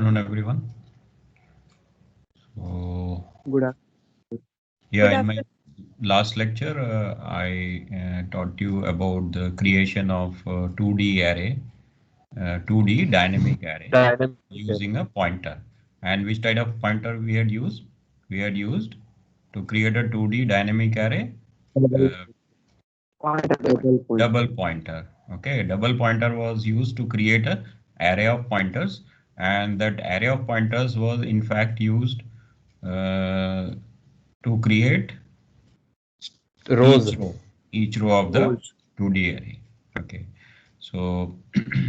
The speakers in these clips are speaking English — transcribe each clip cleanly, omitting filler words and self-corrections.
afternoon, everyone. So, Good afternoon. yeah, in my last lecture, I taught you about the creation of 2D array, 2D dynamic array Dynamic. using a pointer. And which type of pointer we had used? We had used to create a 2D dynamic array, Double uh, double point. double pointer. Okay, double pointer was used to create a array of pointers, and that array of pointers was in fact used uh, to create Rose. each row of the Rows. 2D array. Okay, so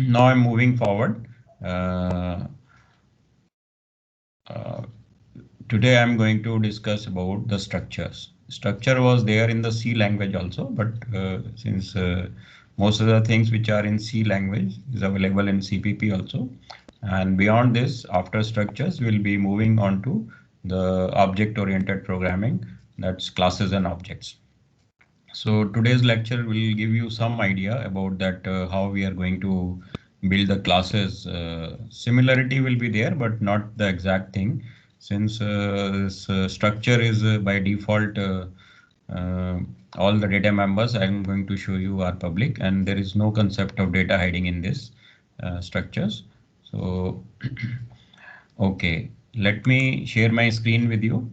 now I'm moving forward. Uh, uh, Today I'm going to discuss about the structures. Structure was there in the C language also, but since most of the things which are in C language is available in CPP also. And beyond this, after structures, we'll be moving on to the object-oriented programming, that's classes and objects. So today's lecture will give you some idea about that how we are going to build the classes. Similarity will be there, but not the exact thing, since this structure is by default uh, all the data members I'm going to show you are public, and there is no concept of data hiding in this structures. So okay, let me share my screen with you.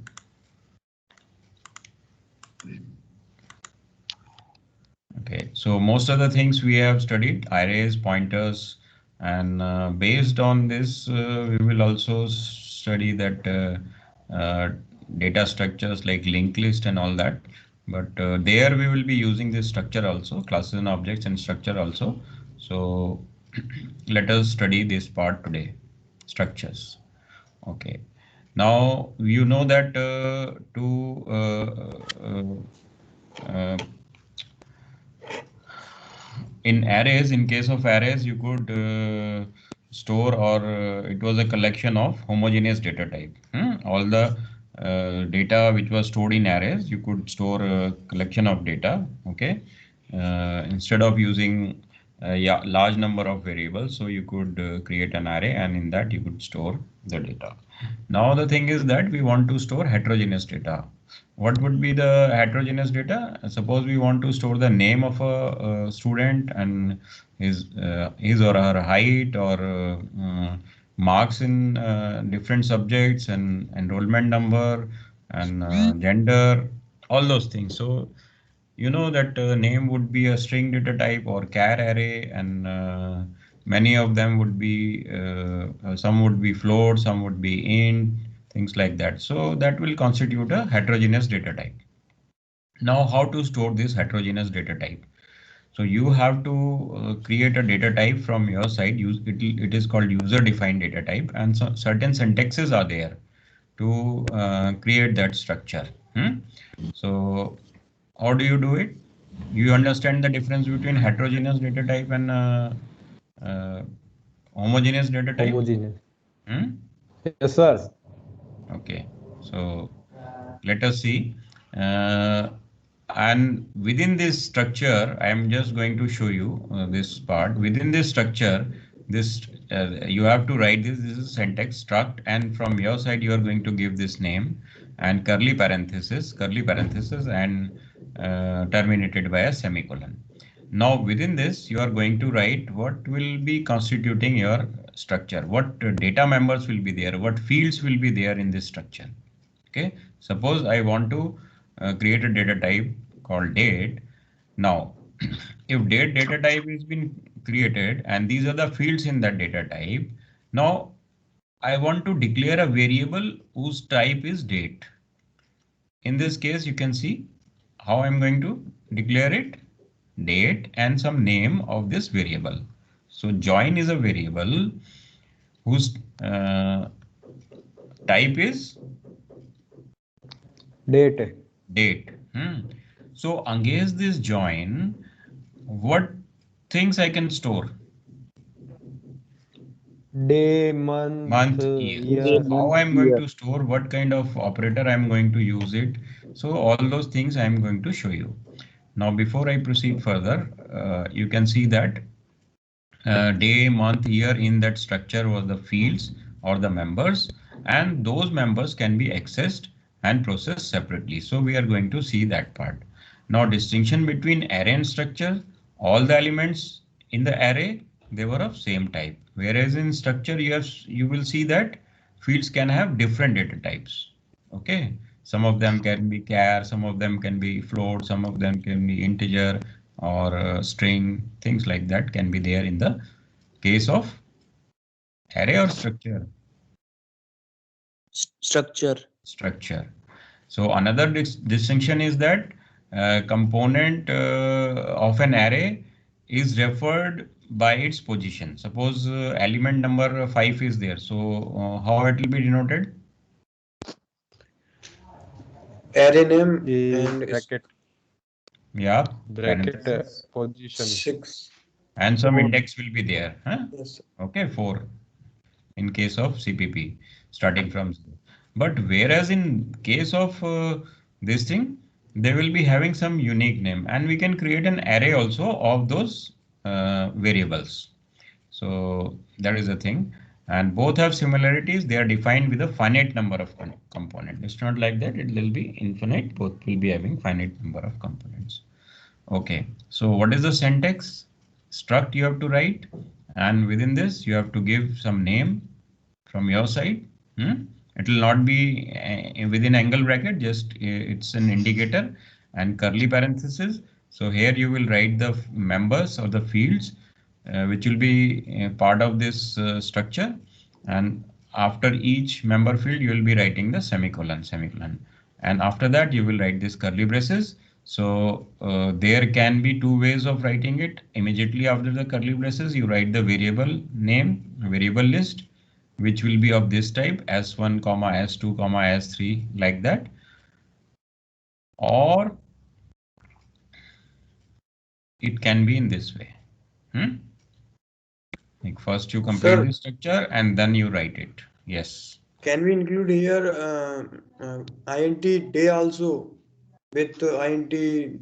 Okay, so most of the things we have studied, arrays, pointers, and based on this, we will also study that data structures like linked list and all that. But there we will be using this structure also, classes and objects and structure also. So let us study this part today, structures. Okay. Now you know that in arrays, in case of arrays, you could store or it was a collection of homogeneous data type. All the data which was stored in arrays, you could store a collection of data. Okay, instead of using yeah, large number of variables, so you could create an array, and in that you could store the data. Now the thing is that we want to store heterogeneous data. What would be the heterogeneous data? Suppose we want to store the name of a student and his or her height or marks in different subjects and enrollment number and gender, all those things. So you know that name would be a string data type or char array, and many of them would be some would be float, some would be int, things like that. So that will constitute a heterogeneous data type. Now, how to store this heterogeneous data type? So you have to create a data type from your side. It is called user defined data type, and so certain syntaxes are there to create that structure. So how do you do it? You understand the difference between heterogeneous data type and uh, homogeneous data type? Homogeneous. Hmm? Yes, sir. Okay, so let us see. Uh, and within this structure, I am just going to show you this part. Within this structure, this you have to write this. This is syntax struct, and from your side, you are going to give this name and curly parenthesis, and terminated by a semicolon. Now within this, you are going to write what will be constituting your structure, what data members will be there, what fields will be there in this structure. Okay, suppose I want to create a data type called date. Now, if date data type has been created and these are the fields in that data type, now I want to declare a variable whose type is date. In this case, you can see how I'm going to declare it, date and some name of this variable. So join is a variable whose type is Date. date. So against this join, what things I can store? Day, month, Month, year. Day, So year. how month, I'm going year. to store, what kind of operator I'm going to use it. So all those things I'm going to show you. Now, before I proceed further, you can see that day, month, year in that structure was the fields or the members, and those members can be accessed and processed separately. So we are going to see that part. Now, distinction between array and structure, all the elements in the array, they were of same type. Whereas in structure, you will see that fields can have different data types. Okay. Some of them can be char, some of them can be float, some of them can be integer or string, things like that can be there in the case of array or structure. Structure. So another distinction is that component of an array is referred by its position. Suppose element number 5 is there. So how it will be denoted? Array name is and bracket Yeah, position 6. and some 4. index will be there. Huh? Yes. Okay, 4 in case of CPP starting from 0. But whereas in case of this thing, they will be having some unique name, and we can create an array also of those variables. So that is the thing. And both have similarities. They are defined with a finite number of components. It's not like that. It will be infinite. Both will be having finite number of components. Okay. So what is the syntax? Struct you have to write, and within this you have to give some name from your side. It will not be within angle bracket, just it's an indicator and curly parenthesis. So here you will write the members or the fields which will be part of this structure, and after each member field you will be writing the semicolon, and after that you will write this curly braces. So there can be two ways of writing it. Immediately after the curly braces you write the variable name, variable list, which will be of this type, s1 comma s2 comma s3, like that. Or it can be in this way. Like first you complete the structure and then you write it. Yes. Can we include here int day also, with int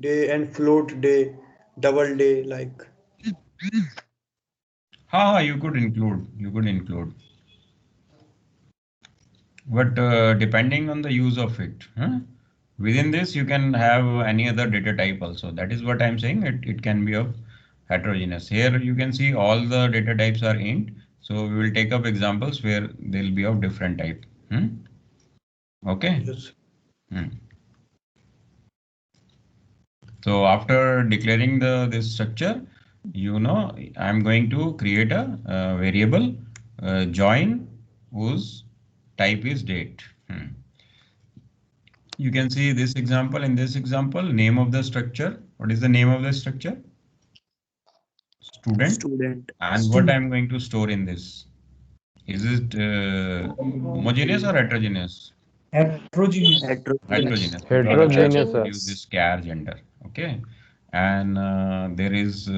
day and float day, double day, like? You could include. But depending on the use of it, within this you can have any other data type also. That is what I'm saying. It can be of heterogeneous. Here you can see all the data types are int. So we will take up examples where they'll be of different type. Okay. Yes. So after declaring this structure, I'm going to create a variable join whose type is date. You can see this example. In this example, name of the structure. What is the name of the structure? Student. And what I'm going to store in this? Is it homogeneous or heterogeneous? Heterogeneous. Heterogeneous. Heterogeneous, sir. Use this char gender. Okay. And there is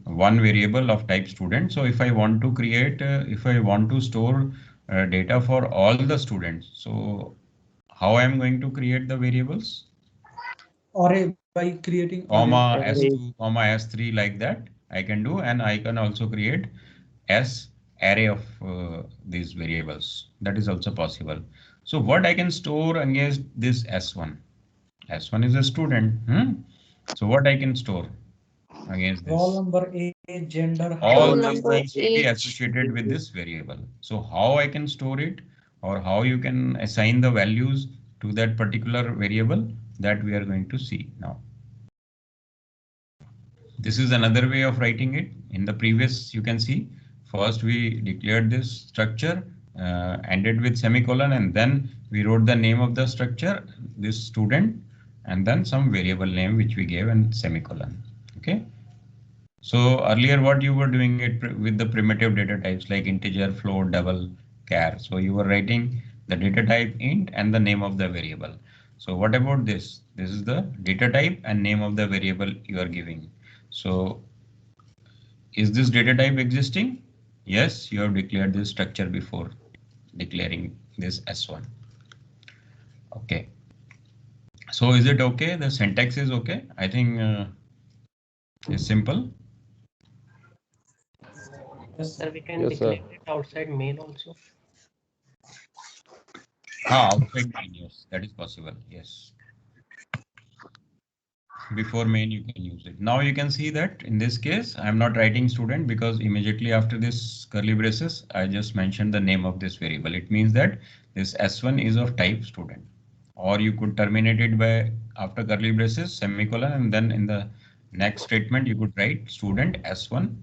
one variable of type student. So if I want to create, if I want to store data for all the students, so how I am going to create the variables? Array, by creating Comma s2, comma s3, like that I can do, and I can also create s array of these variables. That is also possible. So what I can store against this s1? S1 is a student. So what I can store against this? roll number, age, gender, All these things will be associated with this variable. So how I can store it, or how you can assign the values to that particular variable, that we are going to see now. This is another way of writing it. In the previous, you can see first we declared this structure, ended with semicolon, and then we wrote the name of the structure, this student, and then some variable name which we gave and semicolon. Okay. So earlier what you were doing it with the primitive data types like integer, float, double, char. So you were writing the data type int and the name of the variable. So what about this? This is the data type and name of the variable you are giving. So is this data type existing? Yes, you have declared this structure before declaring this S1. Okay. So is it okay? The syntax is okay. I think it's simple. Yes, sir, we can declare it outside main also. Outside main, yes, that is possible. Yes. Before main, you can use it. Now you can see that in this case, I'm not writing student because immediately after this curly braces, I just mentioned the name of this variable. It means that this S1 is of type student. Or you could terminate it by after curly braces, semicolon, and then in the next statement, you could write student S1,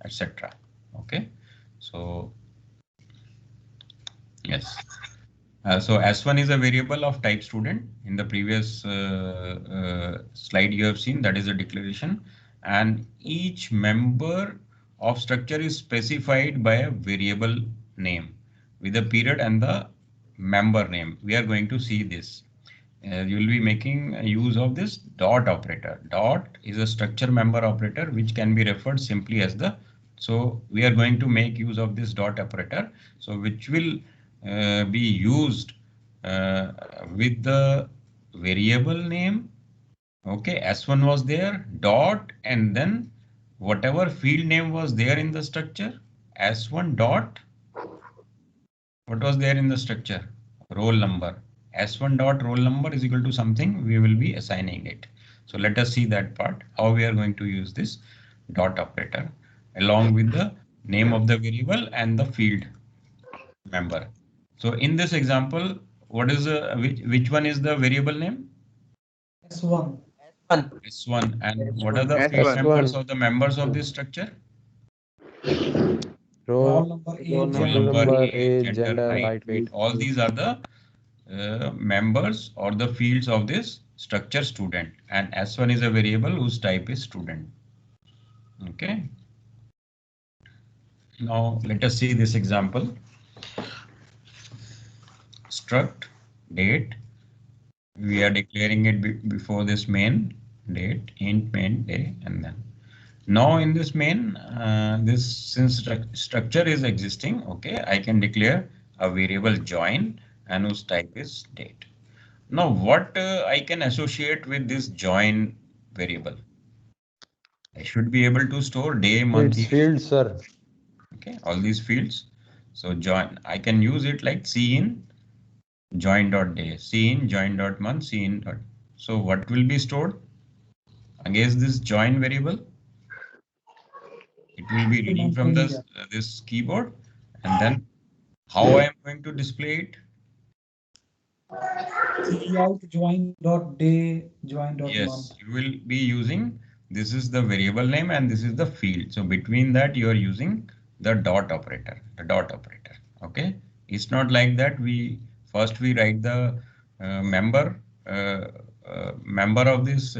etc. Okay. So yes. So S1 is a variable of type student. In the previous slide you have seen, that is a declaration, and each member of structure is specified by a variable name with a period and the member name. We are going to see this. You will be making use of this dot operator. Dot is a structure member operator which can be referred simply as the. So we are going to make use of this dot operator. So which will be used with the variable name. Okay, S1 was there, dot, and then whatever field name was there in the structure, S1 dot, what was there in the structure? Roll number. S1 dot roll number is equal to something, we will be assigning it. So let us see that part, how we are going to use this dot operator along with the name of the variable and the field member. So in this example, what is which one is the variable name? S1. S1. And what are the field members of the members of this structure? Roll Roll number, Roll age, number, gender. age, gender, height, weight. All these are the members or the fields of this structure student. And S1 is a variable whose type is student. Okay. Now let us see this example. Struct date. We are declaring it before this main date, int main day, and then now in this main, this since structure is existing, okay, I can declare a variable join and whose type is date. Now what I can associate with this join variable? I should be able to store day, month, It's year. field, sir. Okay, all these fields. So join, I can use it like C in join.day, C in join.month, C in dot. So what will be stored against this join variable? It will be reading from this this keyboard, and then how I am going to display it? Cout join dot day, join dot Yes, month. you will be using, this is the variable name and this is the field. So between that you are using the dot operator, okay. It's not like that we first we write the member of this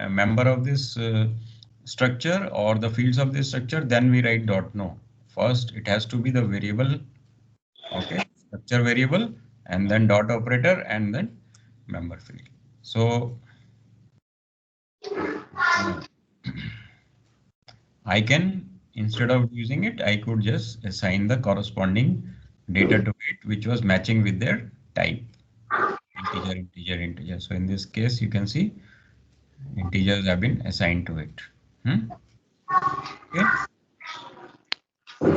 member of this structure or the fields of this structure, then we write dot. No, first it has to be the variable, okay, structure variable, and then dot operator and then member field. So I can, instead of using it, I could just assign the corresponding data to it, which was matching with their type. Integer, integer, integer. So in this case, you can see integers have been assigned to it. Okay.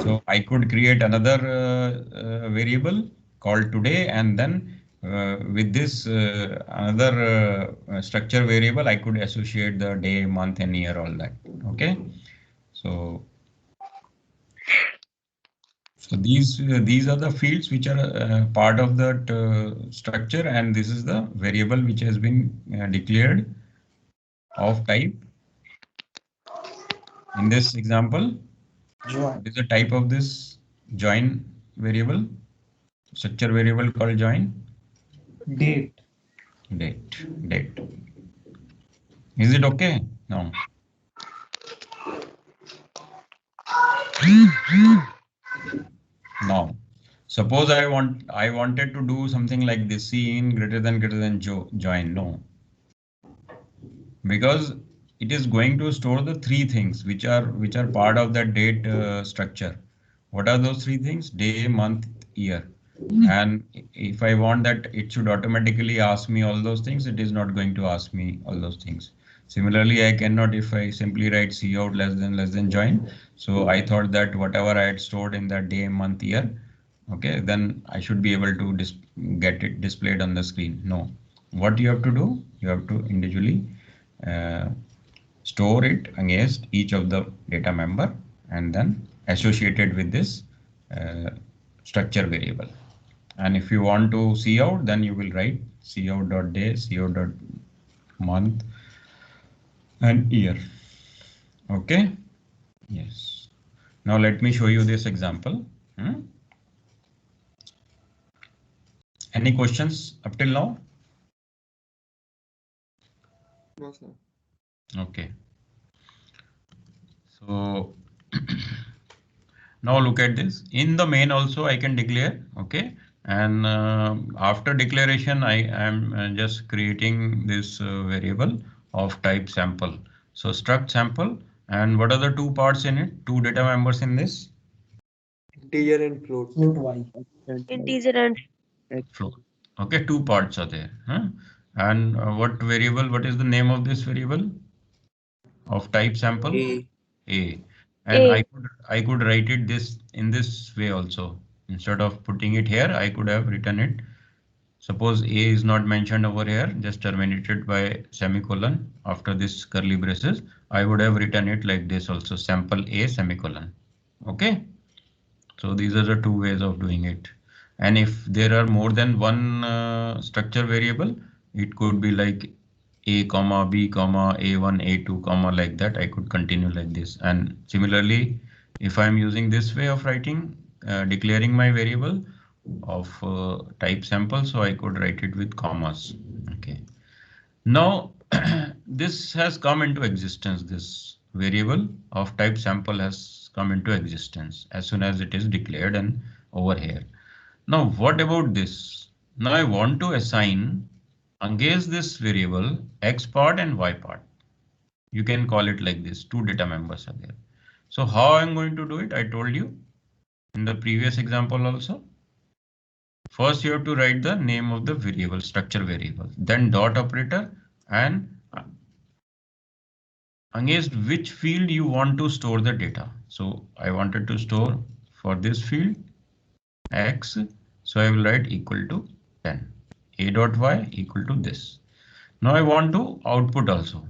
So I could create another variable called today, and then with this another structure variable, I could associate the day, month, and year, all that. Okay. So these are the fields which are part of that structure, and this is the variable which has been declared of type. In this example, what is the type of this join variable? Structure variable called join? Date. Date. Is it okay? No. Now, suppose I wanted to do something like this, C in greater than join. No. Because it is going to store the three things which are part of that date structure. What are those three things? Day, month, year. And if I want that it should automatically ask me all those things, it is not going to ask me all those things. Similarly, I cannot, if I simply write cout less than join. So I thought that whatever I had stored in that day, month, year, Okay, then I should be able to get it displayed on the screen. No, what you have to do, you have to individually uh, store it against each of the data member and then associate it with this uh, structure variable. And if you want to see out, then you will write cout.day, cout.month and year. Okay. Yes. Now let me show you this example. Any questions up till now? No, sir. Okay. So now look at this. In the main also I can declare. Okay. And after declaration, I am just creating this variable of type sample. So struct sample. And what are the two parts in it? Two data members in this? Integer and float. Float y. Integer and Float. Okay, two parts are there. Huh? And what variable, what is the name of this variable? Of type sample? A. And A. I could write it this in this way also. Instead of putting it here, I could have written it. Suppose A is not mentioned over here, just terminated by semicolon after this curly braces. I would have written it like this also, sample A semicolon. Okay. So these are the two ways of doing it. And if there are more than one structure variable, it could be like A comma B comma A1 A2 comma like that. I could continue like this. And similarly, if I'm using this way of writing, declaring my variable of type sample, so I could write it with commas. Okay. Now this has come into existence. This variable of type sample has come into existence as soon as it is declared and over here. Now what about this? Now I want to assign against this variable X part and Y part. You can call it like this. Two data members are there. So how I'm going to do it? I told you in the previous example also. First you have to write the name of the variable, structure variable, then dot operator, and against which field you want to store the data. So I wanted to store for this field X. So I will write equal to 10. A dot Y equal to this. Now I want to output also.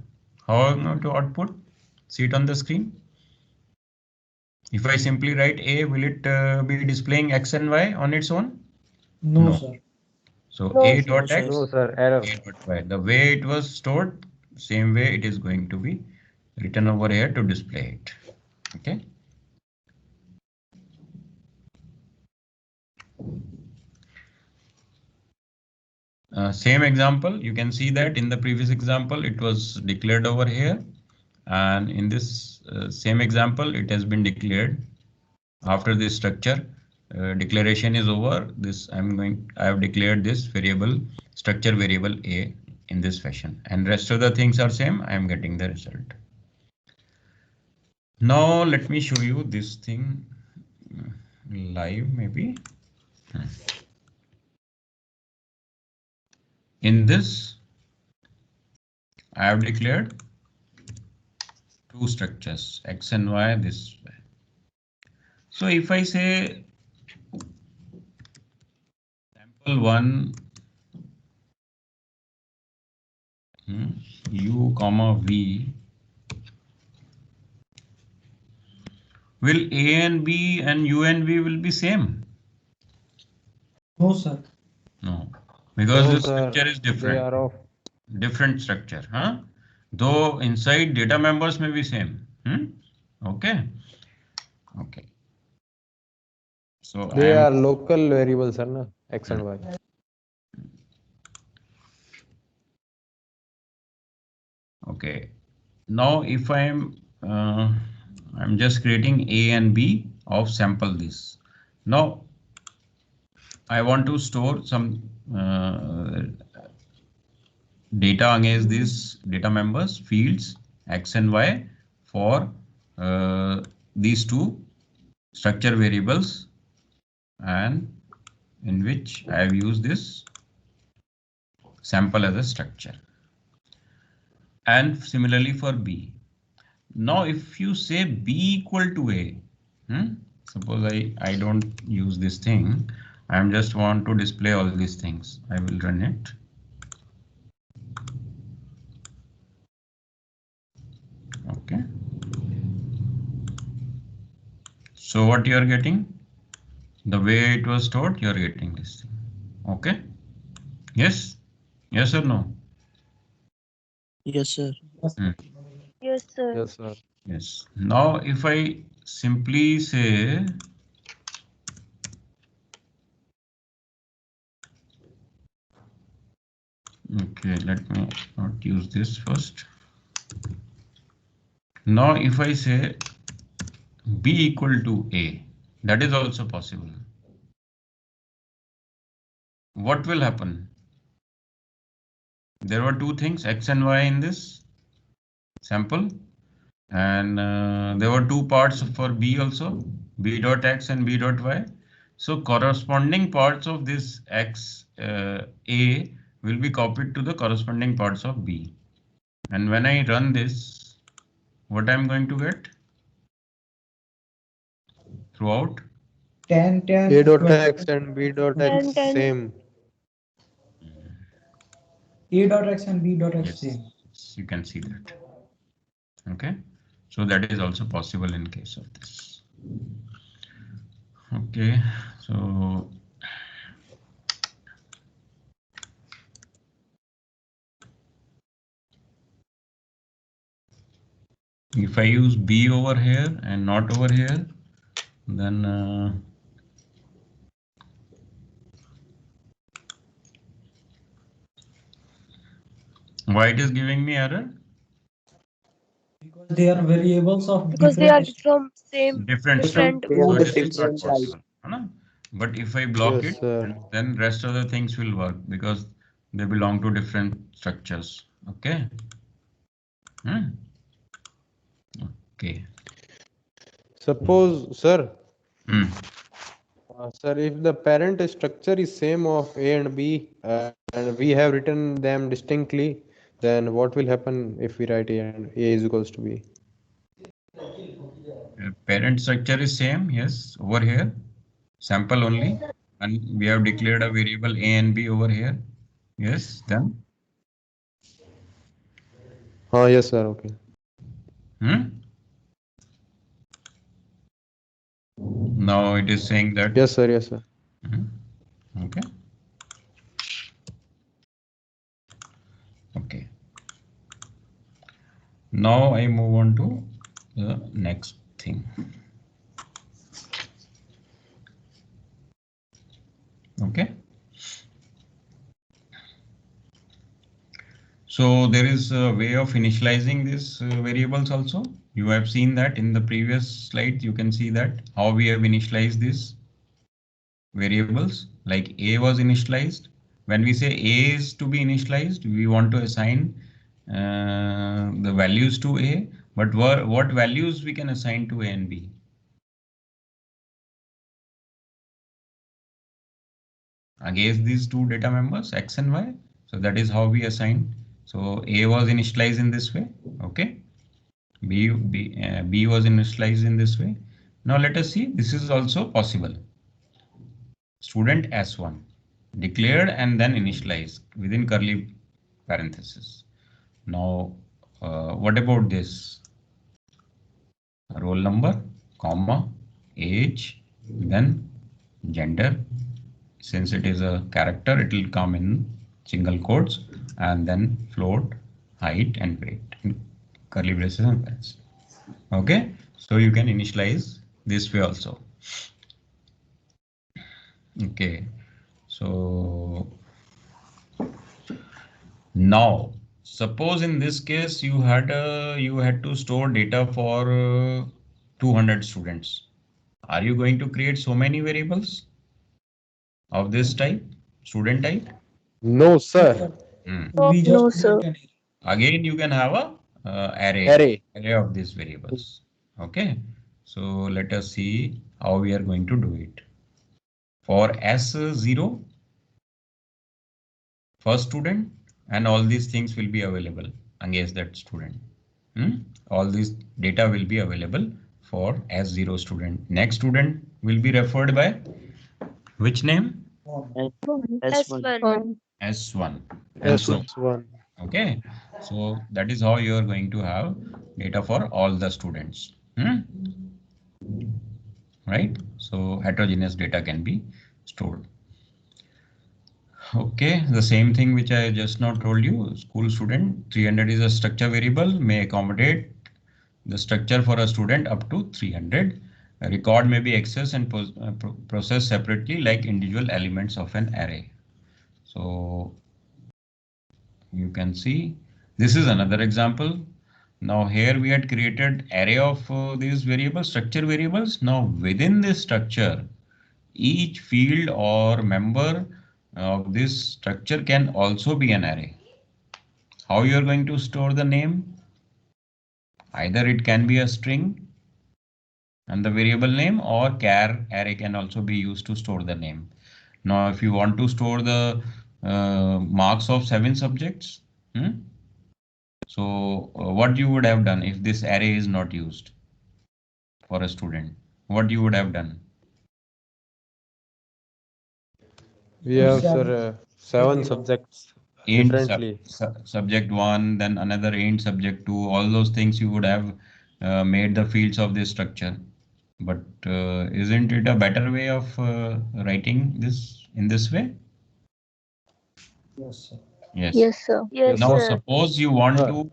How am I going to output? See it on the screen. If I simply write A, will it be displaying X and Y on its own? No, No. sir. So No, A sir. dot X, No, sir, error. A dot Y. The way it was stored, same way it is going to be written over here to display it. Okay. Same example, you can see that in the previous example, it was declared over here. And in this same example, it has been declared after this structure. Declaration is over. I have declared this variable, structure variable A in this fashion, and rest of the things are same. I am getting the result. Now let me show you this thing live maybe. In this, I have declared two structures, X and Y this way. So if I say sample one U comma V, will A and B and U and V will be same? No, sir. No, because No, this sir, structure is they different. are of Different structure, huh? Though inside data members may be same. Okay. Okay. So they are local variables, sir, na? X and Y. Okay. Now if I'm just creating A and B of sample this. Now I want to store some data against these data members, fields X and Y for these two structure variables, and in which I have used this sample as a structure. And similarly for B. Now if you say B equal to A, suppose I don't use this thing. I'm just want to display all these things. I will run it. Okay. So what you are getting? The way it was stored, you are getting this thing. Okay. Yes. Yes or no? Yes, sir. Hmm. Yes, sir. Yes, sir. Yes. Now, if I simply say, okay, let me not use this first. Now, if I say B equal to A, that is also possible. What will happen? There were two things, X and Y in this sample, and there were two parts for B also, B dot X and B dot Y. So corresponding parts of this X A will be copied to the corresponding parts of B. And when I run this, what I'm going to get throughout? 10, 10, A dot 20. X and B dot X 10. same. A dot X and B dot X Yes, same. you can see that. Okay, so that is also possible in case of this. Okay, so if I use B over here and not over here, then why it is giving me error? Because they are variables of Because they are different. from same Different different. structure, so the it is not different type. possible. है But if I block Yes, it, sir. then rest of the things will work because they belong to different structures. Okay. Okay. Suppose, sir, Hmm. sir, if the parent structure is same of A and B, and we have written them distinctly, then what will happen if we write A and A is equals to B? Parent structure is same, yes, over here, sample only, and we have declared a variable A and B over here. Yes, then. Oh, yes, sir. Okay. Now it is saying that. Yes, sir. Yes, sir. Okay. Okay. Now I move on to the next thing. Okay. So there is a way of initializing these variables also. You have seen that in the previous slide. You can see that how we have initialized these variables, like A was initialized. When we say A is to be initialized, we want to assign the values to A, but what values we can assign to A and B? Against these two data members, X and Y. So that is how we assign. So A was initialized in this way. Okay. B was initialized in this way. Now let us see, this is also possible. Student S1 declared and then initialized within curly parentheses. Now, what about this? Roll number, comma, age, then gender. Since it is a character, it will come in single quotes, and then float, height, and weight in curly braces and parentheses. Okay, so you can initialize this way also. Okay, so now suppose in this case you had to store data for 200 students. Are you going to create so many variables of this type, student type? No, sir. We just No, sir. create an Again, you can have a Array. array of these variables. Okay, so let us see how we are going to do it. For S0, first student, and all these things will be available against that student. All this data will be available for S0 student. Next student will be referred by which name? S1. S1. And so, S1. okay. So that is how you are going to have data for all the students. Right? So heterogeneous data can be stored. Okay, the same thing which I just now told you, school student 300 is a structure variable, may accommodate the structure for a student up to 300. A record may be accessed and processed separately like individual elements of an array. So you can see this is another example. Now here we had created array of these variables, structure variables. Now within this structure, each field or member of this structure can also be an array. How you are going to store the name? Either it can be a string and the variable name, or char array can also be used to store the name. Now, if you want to store the marks of 7 subjects, so what you would have done if this array is not used for a student? What you would have done? We have, sir, 7 subjects Int differently. subject 1, then another int subject 2, all those things you would have made the fields of this structure. But isn't it a better way of writing this in this way? Yes, sir. Yes. Yes, sir. Now suppose you want Uh, to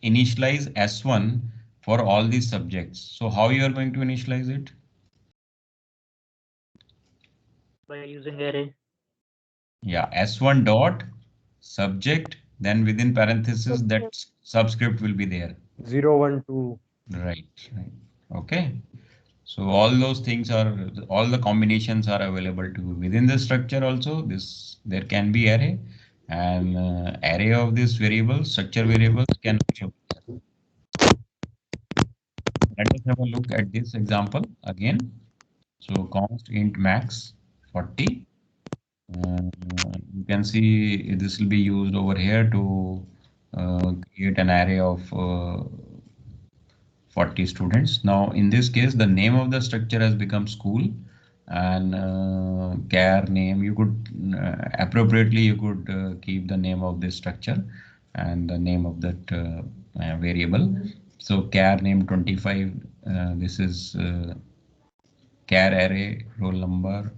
initialize S1 for all these subjects. So how you are going to initialize it? By using array. Yeah, S1 dot subject, then within parentheses that subscript will be there. 0, 1, 2. Right. Okay. So all those things are, all the combinations are available to within the structure also. There can be array, and array of this variables, structure variables can also be there. Let us have a look at this example again. So const int max 40. You can see this will be used over here to create an array of 40 students. Now, in this case, the name of the structure has become school, and char name, you could appropriately, you could keep the name of this structure and the name of that variable. So char name 25, this is char array, roll number,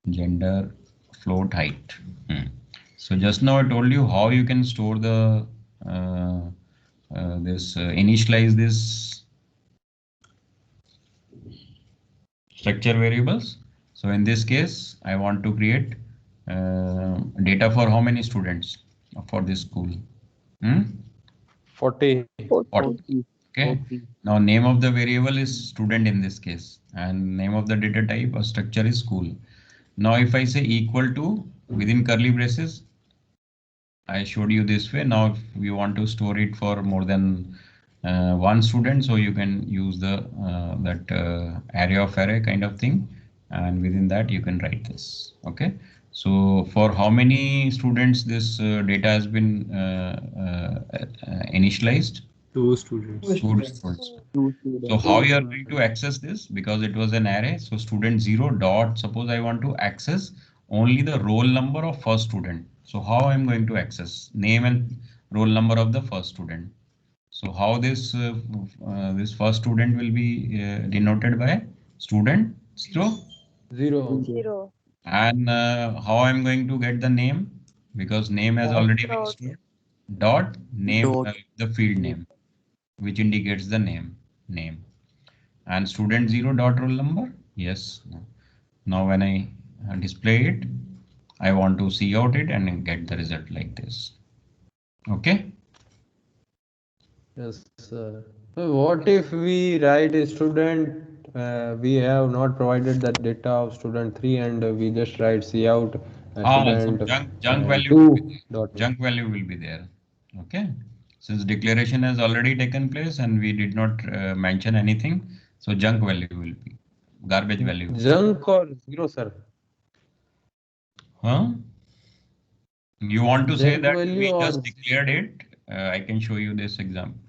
gender, float, height. So just now I told you how you can store the initialize this structure variables. So in this case, I want to create data for how many students for this school? 40. 40. Okay. Now name of the variable is student in this case, and name of the data type or structure is school. Now if I say equal to within curly braces, I showed you this way. Now if you want to store it for more than one student, so you can use the array of array kind of thing, and within that you can write this. Okay. So for how many students this data has been initialized? 2 students. Two students. So how you are going to access this? Because it was an array. So student 0 dot, suppose I want to access only the roll number of first student. So how I'm going to access name and roll number of the first student? So how this first student will be denoted by student 0? 0. And how I'm going to get the name? Because name has already been stored. Dot name, the field name, which indicates the name. And student 0 dot roll number. Yes. Now when I display it, I want to see out it and get the result like this. Okay. Yes, sir. So what if we write a student, we have not provided that data of student 3 and we just write cout student Junk value will be 2 there. dot. Junk value will be there. Okay. Since declaration has already taken place and we did not mention anything, so junk value will be garbage value. Junk or 0, sir? Huh? You want to say Junk that value we or just declared it? I can show you this example.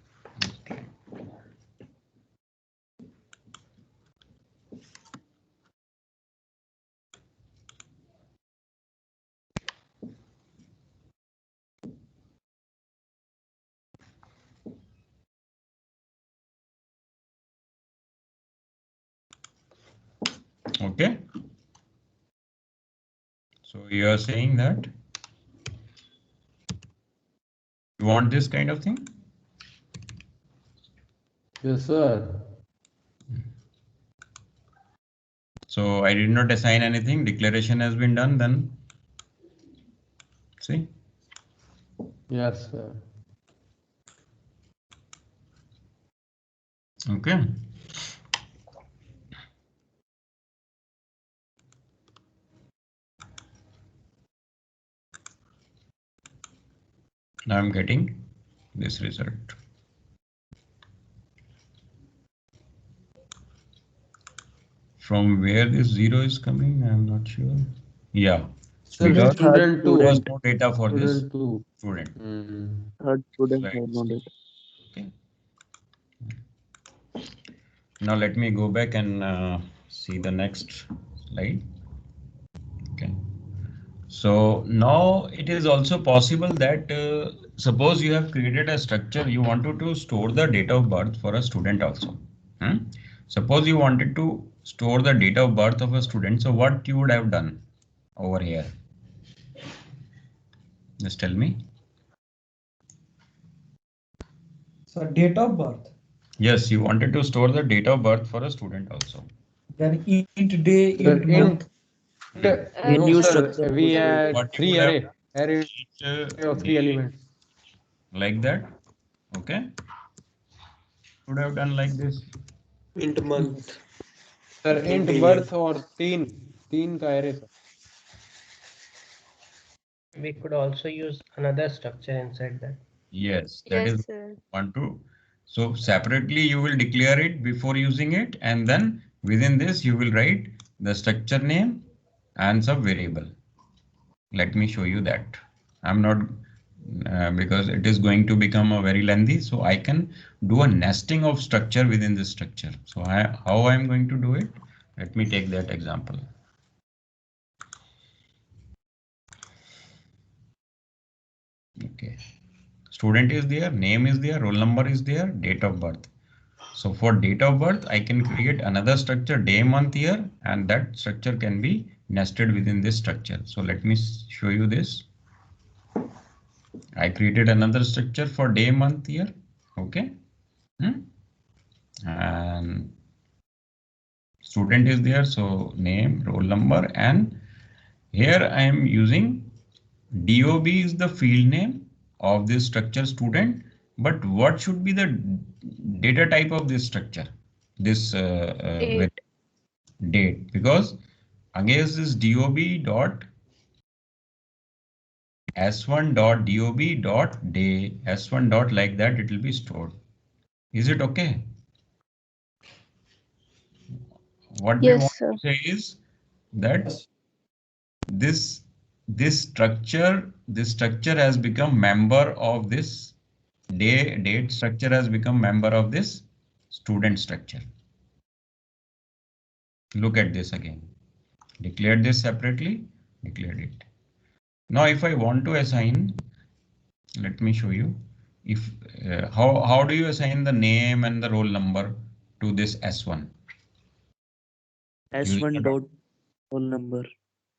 Okay. So you are saying that you want this kind of thing? Yes, sir. So I did not assign anything. Declaration has been done. Then see. Yes, sir. Okay. Now I'm getting this result. From where this 0 is coming, I'm not sure. Yeah, Sir, because Third student there was student. two. no data for this Student two. student. Third So student I had no see. data. Okay. Now let me go back and see the next slide. Okay. So now it is also possible that suppose you have created a structure, you wanted to store the date of birth for a student also. Hmm? Suppose you wanted to store the date of birth of a student, so what you would have done over here? Just tell me. So date of birth. Yes, you wanted to store the date of birth for a student also. Then int day, Sir, int month. A no, new sir. structure We would had What you three would have array. Array done, of day 3 elements. like that. Okay. Would have done like this. int month, Sir, int int year. birth or teen का array, sir. We could also use another structure inside that. Yes, that is Yes, sir. want to. So separately you will declare it before using it, and then within this you will write the structure name and some variable. Let me show you that. I'm not because it is going to become a very lengthy, so I can do a nesting of structure within this structure. So how I'm going to do it? Let me take that example. Okay. Student is there, name is there, roll number is there, date of birth. So for date of birth, I can create another structure day, month, year, and that structure can be nested within this structure. So let me show you this. I created another structure for day, month, year. Okay. And student is there. So name, roll number, and here I am using DOB is the field name of this structure student. But what should be the data type of this structure? This Date. date, because against this dob dot s1 dot dob dot day s1 dot like that it will be stored. Is it okay? What we Yes, want sir. to say is that this structure has become member of this date structure has become member of this student structure. Look at this again. Declared this separately, declared it. Now if I want to assign, let me show you. If how do you assign the name and the roll number to this S1? S1 dot roll number.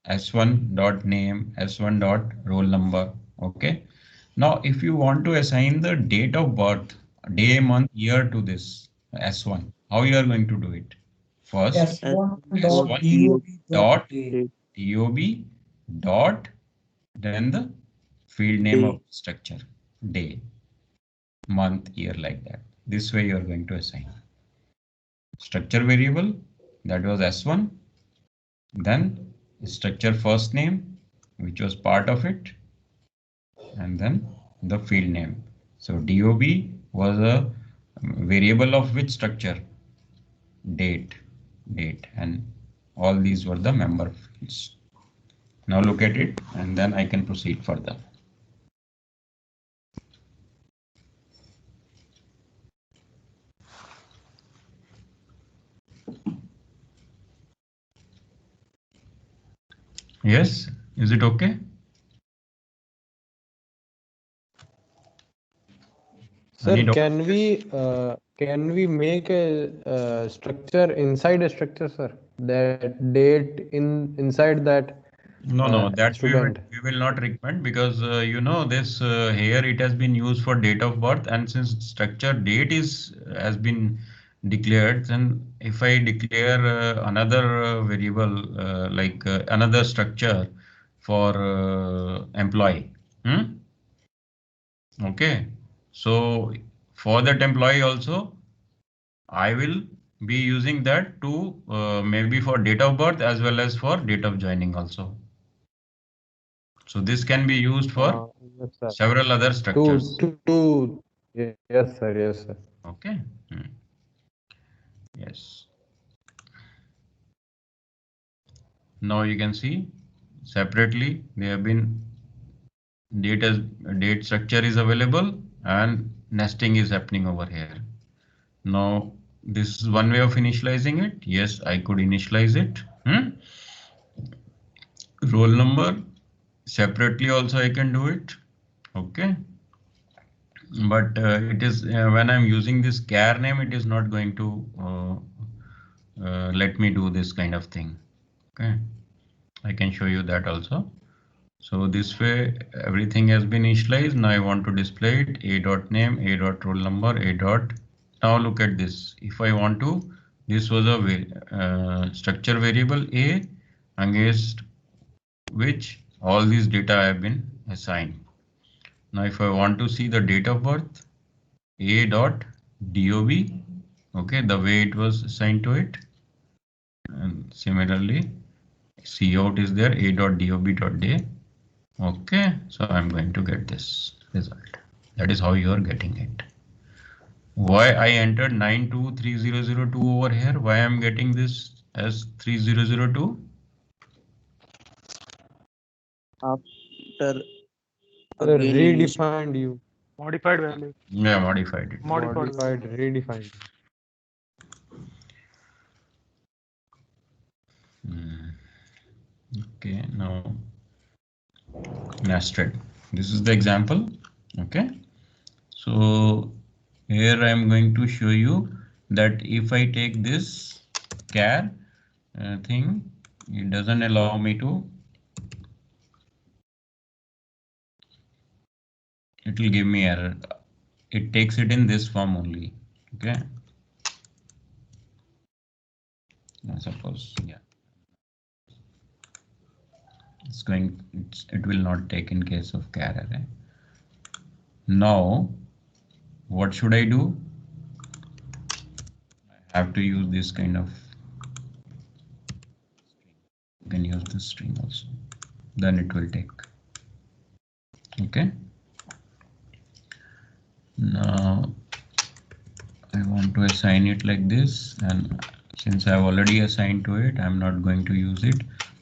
S1 dot name, S1 dot roll number. Okay. Now, if you want to assign the date of birth, day, month, year to this S1, how you are going to do it? First, S1 dot dot S1 DOB dot dot day. date. DOB dot then the field name of Day. structure, day, month, year, like that. This way you are going to assign structure variable, that was S1, then structure first name, which was part of it, and then the field name. So DOB was a variable of which structure? Date, and all these were the member fields. Now look at it, and then I can proceed further. Yes, is it okay? Sir, Any doubt? can we make a structure inside a structure, sir? That date inside that No, that student. we will not recommend, because you know, this here it has been used for date of birth, and since structure date is has been declared, then if I declare another variable like another structure for employee, okay, so for that employee also I will be using that to maybe for date of birth as well as for date of joining also. So this can be used for Yes, sir. several other structures. Yes, sir. Yes, sir. Okay. Yes. Now you can see separately they have been date structure is available and nesting is happening over here. Now this is one way of initializing it. Yes, I could initialize it. Roll number separately also I can do it. Okay. But it is when I'm using this char name, it is not going to let me do this kind of thing. Okay, I can show you that also. So this way everything has been initialized. Now I want to display it a dot name, a dot roll number, a dot. Now look at this. If I want to, this was a structure variable a against which all these data have been assigned. Now if I want to see the date of birth, a dot dob, okay, the way it was assigned to it, and similarly cout is there, a dot dob dot day. Okay, so I'm going to get this result. That is how you are getting it. Why I entered 923002 over here? Why I'm getting this as 3002? After Sir, again redefined you. Modified value. Yeah, modified it. Modified. Redefined. Okay, now nested. This is the example. Okay, so here I am going to show you that if I take this char thing, it doesn't allow me to. It will give me error. It takes it in this form only. Okay. Now suppose, yeah. It's going. It will not take in case of char array. Now, what should I do? I have to use this kind of. You can use this string also. Then it will take. Okay. Now I want to assign it like this, and since I've already assigned to it, I'm not going to use it.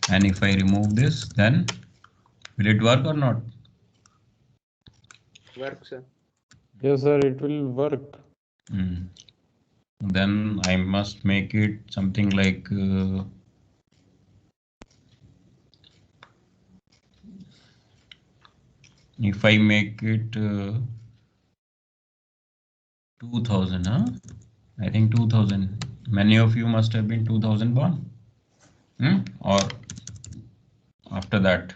And if I remove this, then will it work or not? Work, sir. Yes, sir. It will work. Then I must make it something like if I make it 2000, huh? I think 2000. Many of you must have been 2000 born, or after that.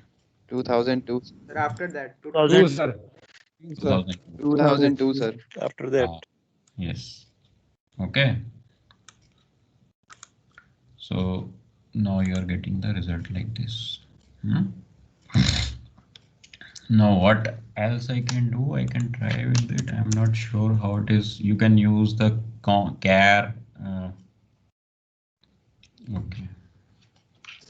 2002. Sir, after that, 2, sir. 2000. 2002, sir. after that. Yes. Okay. So now you are getting the result like this. Now what else I can do? I can try with it. I'm not sure how it is. You can use the char. Okay.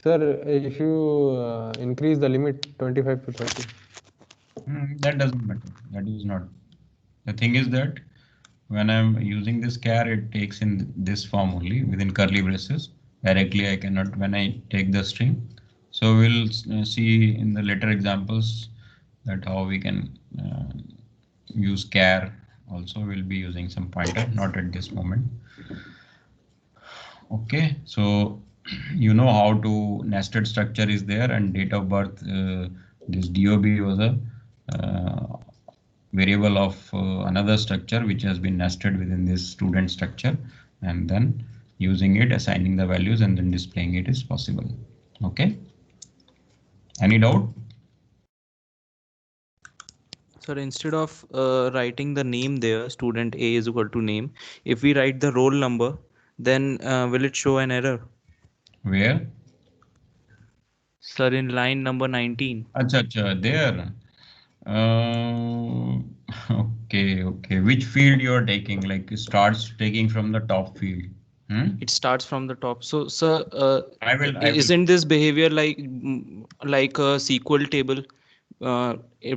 Sir, if you increase the limit 25 to 30. That doesn't matter. That is not. The thing is that when I'm using this char, it takes in this form only within curly braces. Directly I cannot when I take the string. So we'll see in the later examples that how we can use char. Also we'll be using some pointer, not at this moment. Okay, so you know how to nested structure is there, and date of birth, this DOB was a variable of another structure which has been nested within this student structure, and then using it, assigning the values, and then displaying it is possible. Okay. Any doubt? Sir, instead of writing the name there, student A is equal to name, if we write the roll number, then will it show an error? Where? Sir, in line number 19. Acha, there. Okay. Which field you are taking? Like it starts taking from the top field. It starts from the top. So, sir, I will. isn't this behavior like a SQL table?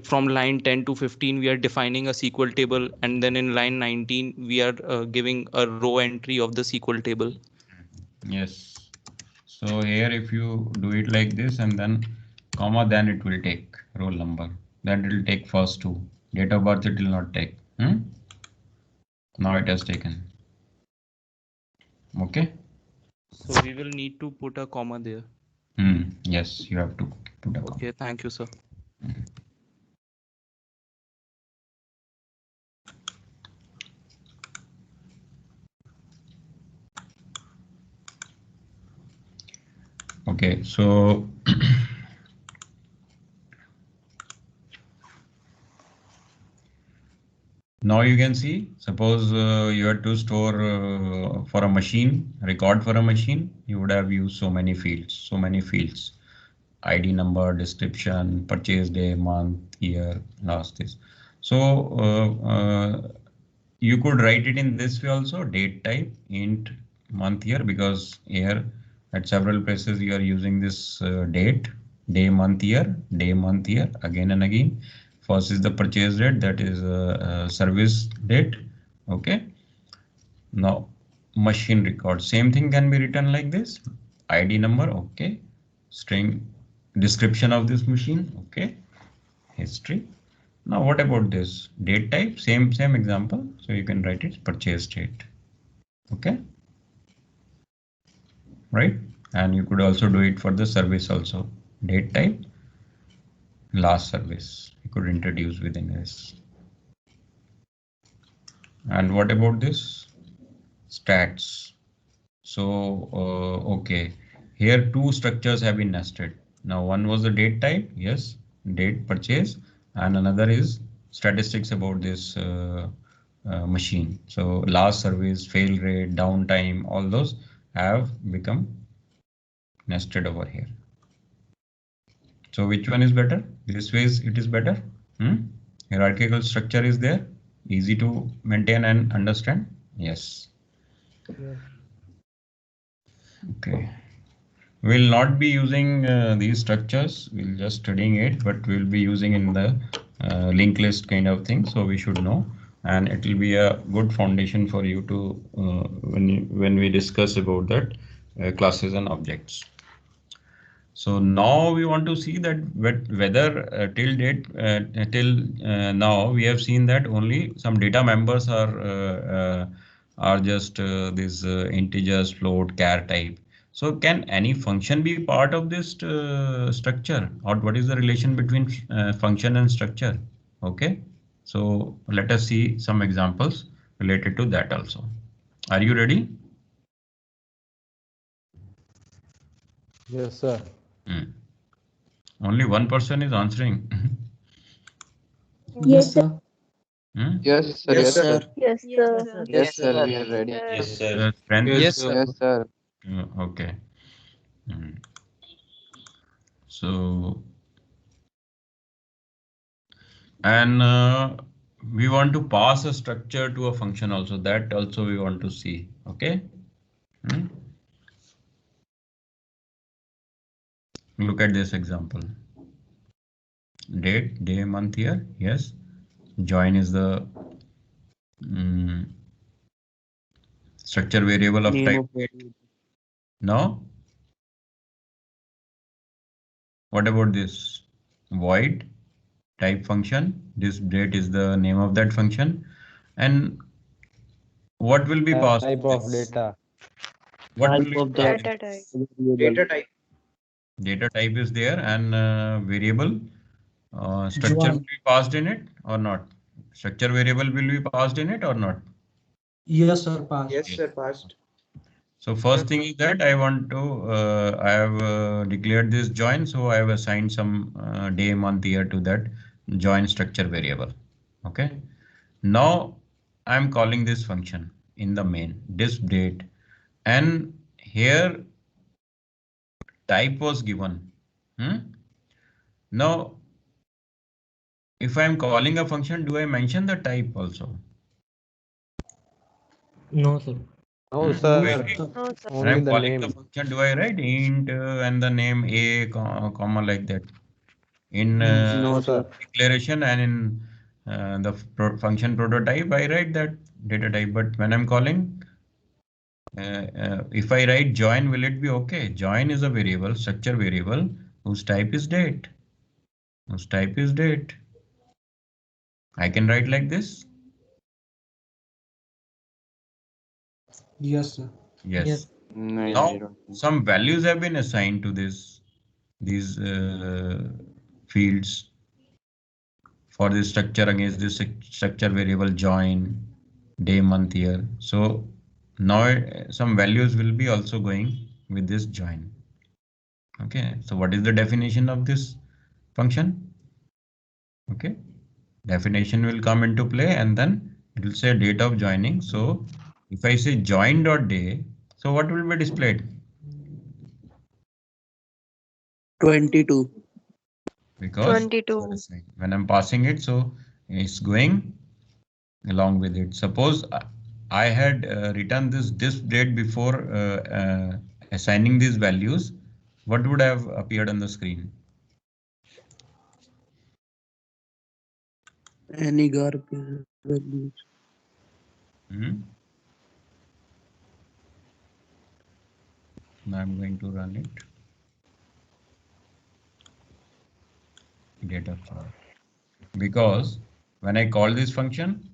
From line 10 to 15, we are defining a SQL table, and then in line 19, we are giving a row entry of the SQL table. Yes. So here, if you do it like this and then comma, then it will take roll number. Then it will take first two. Date of birth it will not take. Now it has taken. Okay. So we will need to put a comma there. Yes, you have to put a comma. Okay, thank you, sir. Okay, so now you can see, suppose you had to store for a machine, record for a machine, you would have used so many fields, ID number, description, purchase day, month, year, last this. So you could write it in this way also, date type, int, month, year, because here at several places you are using this date, day, month, year, again and again. First is the purchase date, that is service date. Okay. Now machine record, same thing can be written like this, ID number, okay, string, description of this machine, okay, history. Now what about this date type? Same example. So you can write it purchase date. Okay. Right. And you could also do it for the service also. Date type, last service. You could introduce within this. And what about this? Stats. So, okay. Here two structures have been nested. Now one was the date type. Yes. Date purchase. And another is statistics about this machine. So last service, fail rate, downtime, all those have become nested over here. So which one is better? This way it is better. Hierarchical structure is there, easy to maintain and understand. Yes. Okay. We'll not be using these structures. We'll just studying it, but we'll be using in the linked list kind of thing. So we should know, and it will be a good foundation for you to when we discuss about that classes and objects. So now we want to see that whether till now we have seen that only some data members are just this integers, float, char type. So can any function be part of this structure, or what is the relation between function and structure? Okay, so let us see some examples related to that also. Are you ready? Yes, sir. Only one person is answering. Yes, sir. Yes, sir. Yes, sir. Yes, sir. Yes, sir. We are ready. Yes, sir. Yes, sir. Okay. So, and we want to pass a structure to a function also. That also we want to see. Okay. Look at this example. Date, day, month, year. Yes. Join is the structure variable of type. No. What about this? Void type function. This date is the name of that function. And what will be passed? Type of data. What Type will of be the Data type. data type. Data type is there, and variable structure will be passed in it or not? Structure variable will be passed in it or not? Yes, sir. Pass. Yes, sir. Passed. So first thing is that I want to, I have declared this join, so I have assigned some day, month, year to that join structure variable. Okay. Now I'm calling this function in the main disk date, and here type was given. Now, if I'm calling a function, do I mention the type also? No, sir. No, Do sir. I No, write- sir. No, sir. When Only I'm the calling the name. function, do I write int and the name a comma like that in No, sir. No, sir. declaration, and in the function prototype I write that data type. But when I'm calling, if I write join, will it be okay? Join is a variable, structure variable whose type is date. Whose type is date. I can write like this. Yes, sir. Yes. Yes. No, I Now don't. some values have been assigned to these fields for this structure against this structure variable join, day, month, year. So now some values will be also going with this join. Okay, so what is the definition of this function? Okay, definition will come into play, and then it will say date of joining. So if I say join.day, so what will be displayed? 22. Because 22. when I'm passing it, so it's going along with it. Suppose I had written this disk date before assigning these values, what would have appeared on the screen? Any garbage values. Now I'm going to run it. Data chart. Because when I call this function,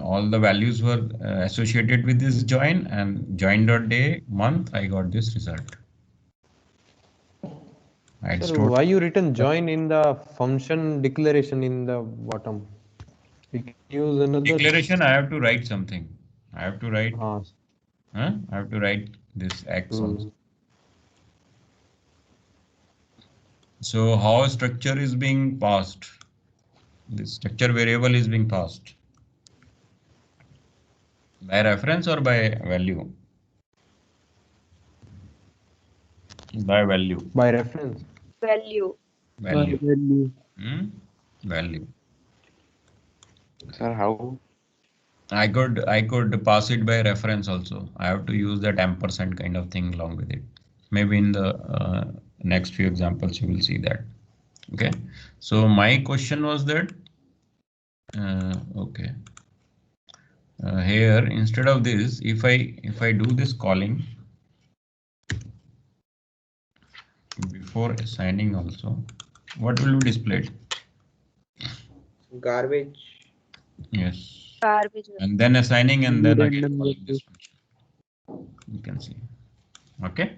all the values were associated with this join, and join.day month, I got this result. Sir, why you written join in the function declaration in the bottom? We can use another Declaration, I have to write something. I have to write. I have to write this X also. So how a structure is being passed? This structure variable is being passed by reference or by value? By value. By reference. Value. Value. Value. Value. Sir, how? I could pass it by reference also. I have to use that ampersand kind of thing along with it. Maybe in the next few examples you will see that. Okay. So my question was that. Okay. Here instead of this, if I do this calling before assigning also, what will be displayed? Garbage. Yes. Garbage. And then assigning, and then again Random calling this values. function. You can see. Okay.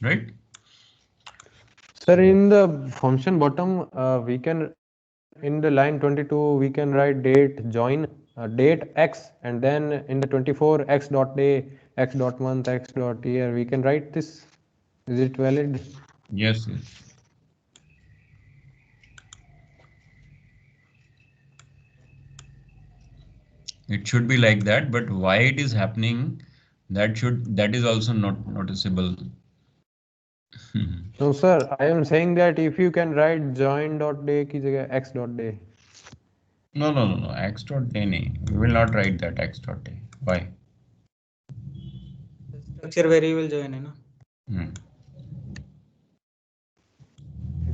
Right. Sir, in the function bottom, we can in the line 22 we can write date join date x, and then in the 24 x dot day, x dot month, x dot year we can write this. Is it valid? Yes. Yes. It should be like that, but why it is happening, that is also not noticeable. No, sir, I am saying that if you can write join dot day ki jagah x dot day. No. X dot day nahi. We will not write that X dot day. Why? Structure variable join है ना.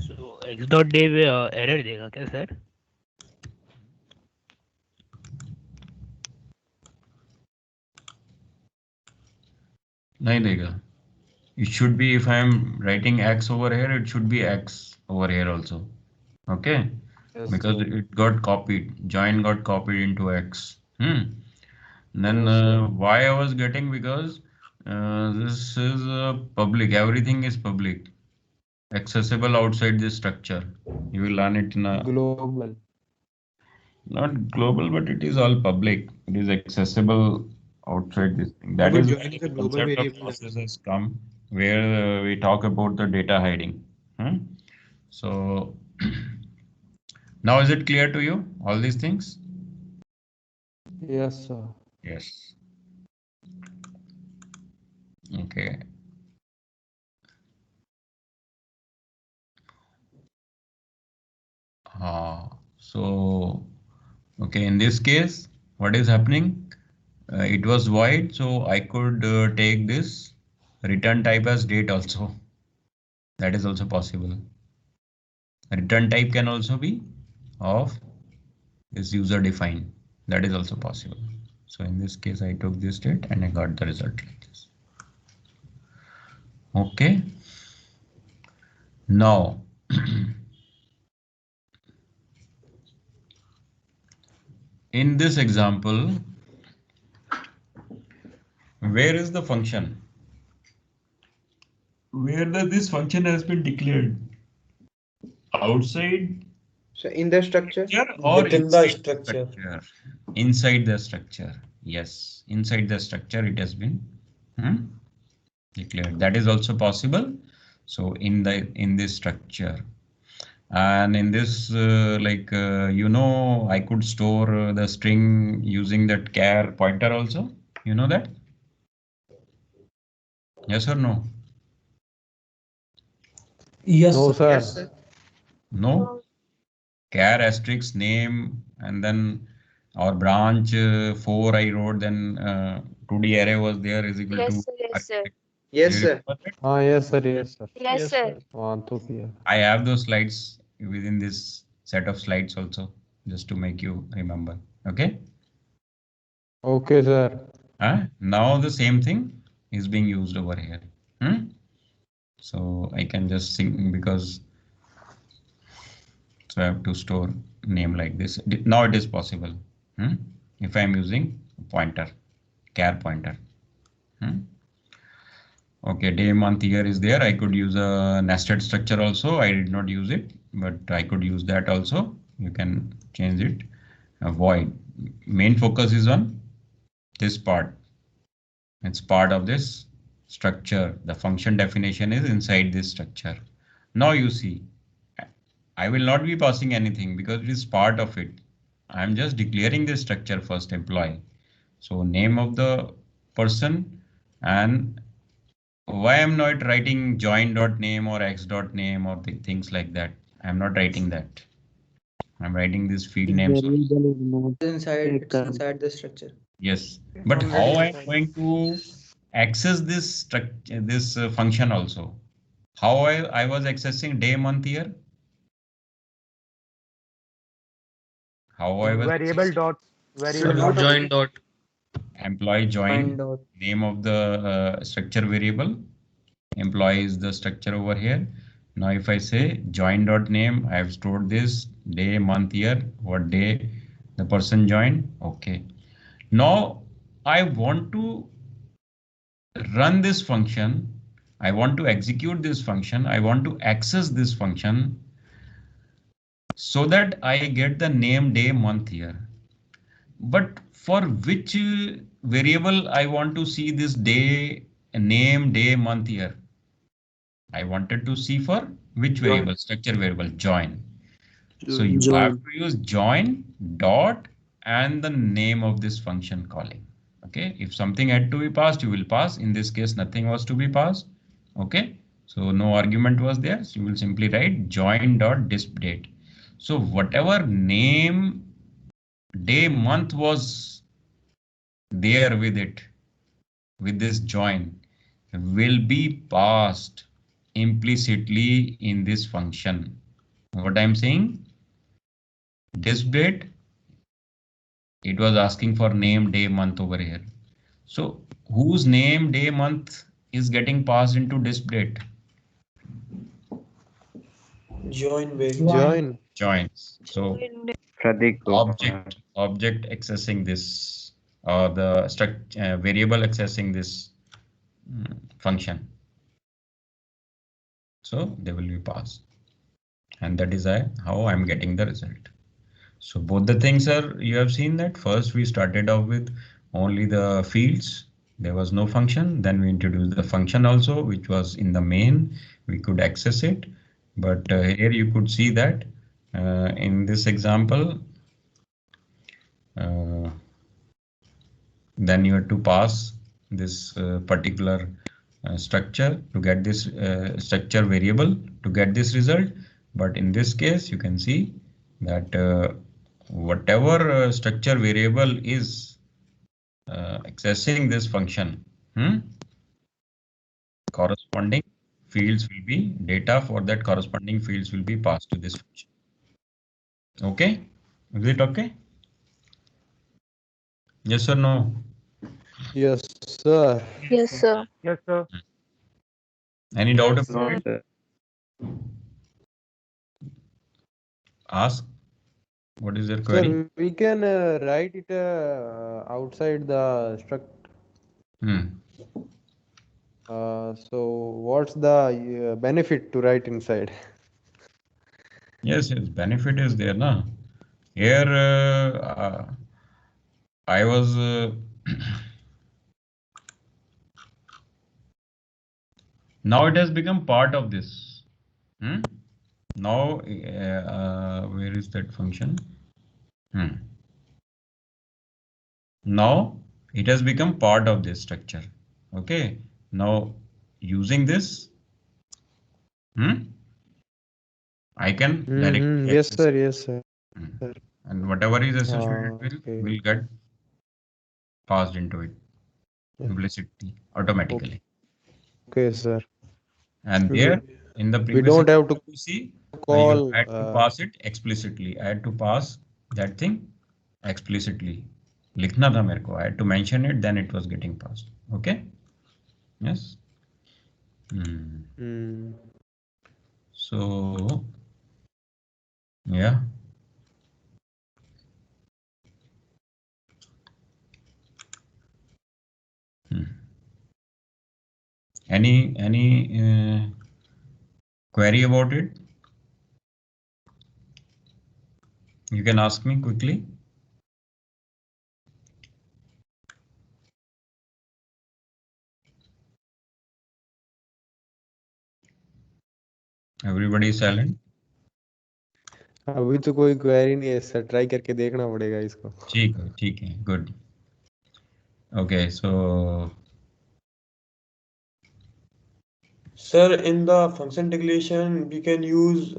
So x dot day error देगा क्या sir? नहीं देगा. It should be, if I am writing X over here, it should be X over here also. Okay. Yes, because it got copied. Join got copied into X. Then why I was getting, because this is public. Everything is public. accessible outside this structure. You will learn it in a Global. not global, but it is all public. It is accessible outside this thing. That Global is join where is a the global concept of variable. processes come, where we talk about the data hiding. So now is it clear to you, all these things? Yes, sir. Yes. Okay. So, okay, in this case, what is happening? It was void, so I could take this return type as date also. That is also possible. Return type can also be of this user defined. That is also possible. So in this case, I took this date and I got the result like this. Okay. Now, in this example, where is the function? Where this function has been declared? Outside So in the structure, or within the inside structure. Inside the structure. Yes, inside the structure it has been declared. That is also possible. So in this structure, and in this I could store the string using that char pointer also. You know that? Yes or no? Yes, No, sir. sir. Yes, sir. No. Char asterisk name and then our branch 4 I wrote, then 2D array was there is equal to. Yes, sir. Yes, Do you sir. remember that? Yes, sir. Yes, sir. Yes, sir. One, two, here. I have those slides within this set of slides also, just to make you remember. Okay. Okay, sir. Now the same thing is being used over here. So I can just think because so I have to store name like this. Now it is possible. If I'm using pointer, char pointer. Okay, day month year is there. I could use a nested structure also. I did not use it, but I could use that also. You can change it. Void. Main focus is on this part. It's part of this structure. The function definition is inside this structure. Now you see, I will not be passing anything because it is part of it. I'm just declaring this structure first employee. So name of the person, and why I'm not writing join.name or x.name or things like that. I'm not writing that. I'm writing this field names. Variable is not It's taken. inside the structure. Yes, but how I'm going to access this structure, this function also? How I was accessing day, month, year? How I was Variable dot Join dot. employee join name of the structure variable. Employee is the structure over here. Now if I say join dot name, I have stored this day, month, year, what day the person joined. Okay. Now I want to run this function. I want to execute this function. I want to access this function so that I get the name, day, month, year. But for which variable I want to see this day, name, day, month, year? I wanted to see for which variable, structure variable, join. So you have to use join dot and the name of this function calling. Okay, if something had to be passed, you will pass. In this case, nothing was to be passed. Okay, so no argument was there. So you will simply write join dot disp date. So whatever name, day, month was there with it, with this join, will be passed implicitly in this function. What I'm saying, disp date, it was asking for name, day, month over here. So whose name, day, month is getting passed into disp date? Join. Joins. So Pratik. object accessing this, the variable accessing this function. So they will be passed. And that is how I'm getting the result. So both the things are, you have seen that first we started off with only the fields. There was no function. Then we introduced the function also, which was in the main. We could access it. But here you could see that in this example, then you have to pass this particular structure to get this structure variable to get this result. But in this case, you can see that whatever structure variable is accessing this function, corresponding fields will be data for that corresponding fields will be passed to this function. Okay, is it okay? Yes or no? Yes, sir. Yes, sir. Yes, sir. Any doubt Yes, about it? sir. Ask. What is your query? Sir, we can write it outside the struct. So what's the benefit to write inside? Yes, benefit is there, na. Here I was now it has become part of this. Now where is that function? Now it has become part of this structure. Okay. Now using this, I can directly Yes, access sir. it. Yes, sir. And whatever is associated will get passed into it implicitly, automatically. Okay, sir. And there in the We previous don't have to example, you see, call. I had to pass it explicitly. I had to pass that thing explicitly. Likhna tha mere ko. I had to mention it, then it was getting passed. Okay? Yes. So, yeah. Any query about it? You can ask me quickly. Everybody is silent. अभी तो कोई query नहीं है sir, try करके देखना पड़ेगा इसको. ठीक है, good. Okay, so Sir, in the function declaration, we can use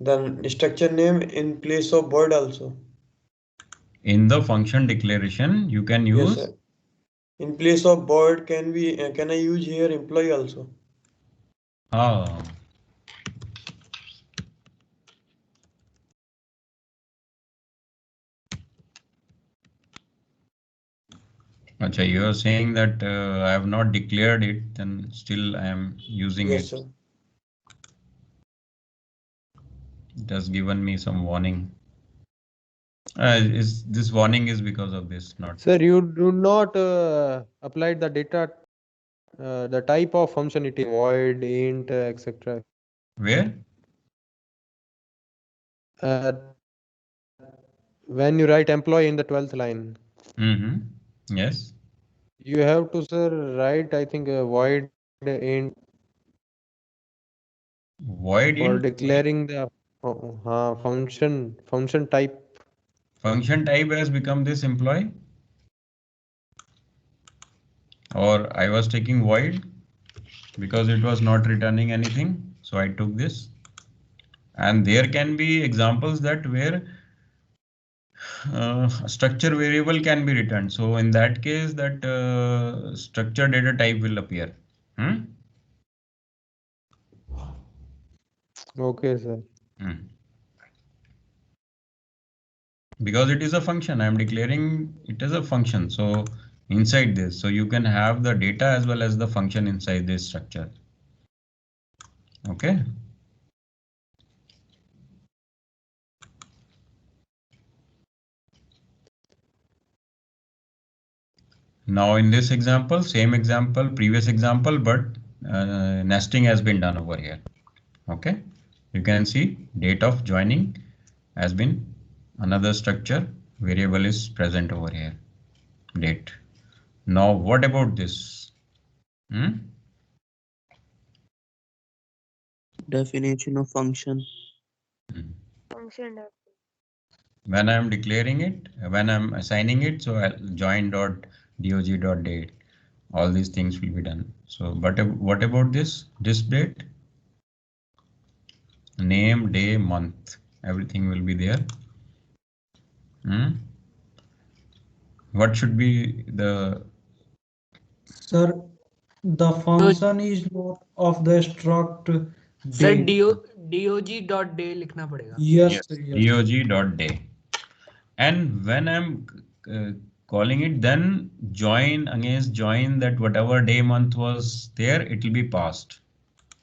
the structure name in place of word also. In the function declaration, you can use. Yes, sir. In place of word, can I use here employee also? Achha, you are saying that I have not declared it, then still I am using it. Yes, sir. It has given me some warning. This warning is because of this, not. Sir, you do not apply the data, the type of function it is void, int, etc. Where? When you write employee in the 12th line. Yes. You have to, sir, write, I think, void int. Void for int? declaring the function type. Function type has become this employee? Or I was taking void because it was not returning anything. So I took this. And there can be examples that where structure variable can be returned. So in that case, that structure data type will appear. Okay, sir. Because it is a function, I am declaring it as a function. So inside this, so you can have the data as well as the function inside this structure. Okay. Now in this example, same example, previous example, but nesting has been done over here. Okay, you can see date of joining has been another structure variable is present over here, date. Now what about this? Definition of function. Function. When I'm declaring it, when I'm assigning it, so I'll join dot dog dot date. All these things will be done. So, but what about this date? Name, day, month, everything will be there. What should be the? Sir, the function is not of the struct sir date. dog.day लिखना पड़ेगा. Yes, sir, yes. dog.day. And when I'm calling it, then join against join that whatever day month was there, it will be passed.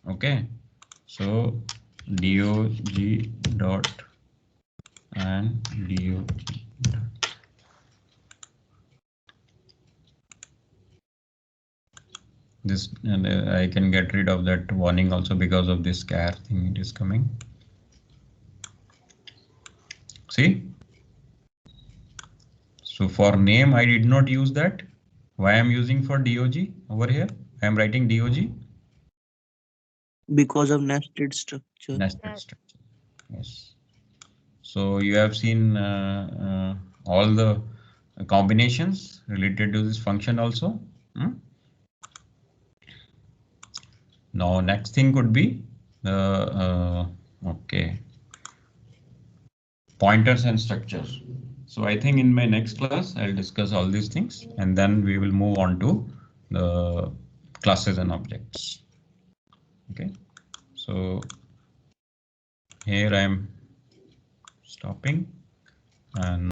Okay, so dog dot and dog. This, and I can get rid of that warning also because of this char thing it is coming. See? So for name, I did not use that. Why I'm using for dog over here? I'm writing dog. Because of nested structure. Nested structure. Yes. So you have seen all the combinations related to this function also. Now next thing could be the okay, pointers and structures. So I think in my next class I'll discuss all these things and then we will move on to the classes and objects. Okay, so here I am stopping and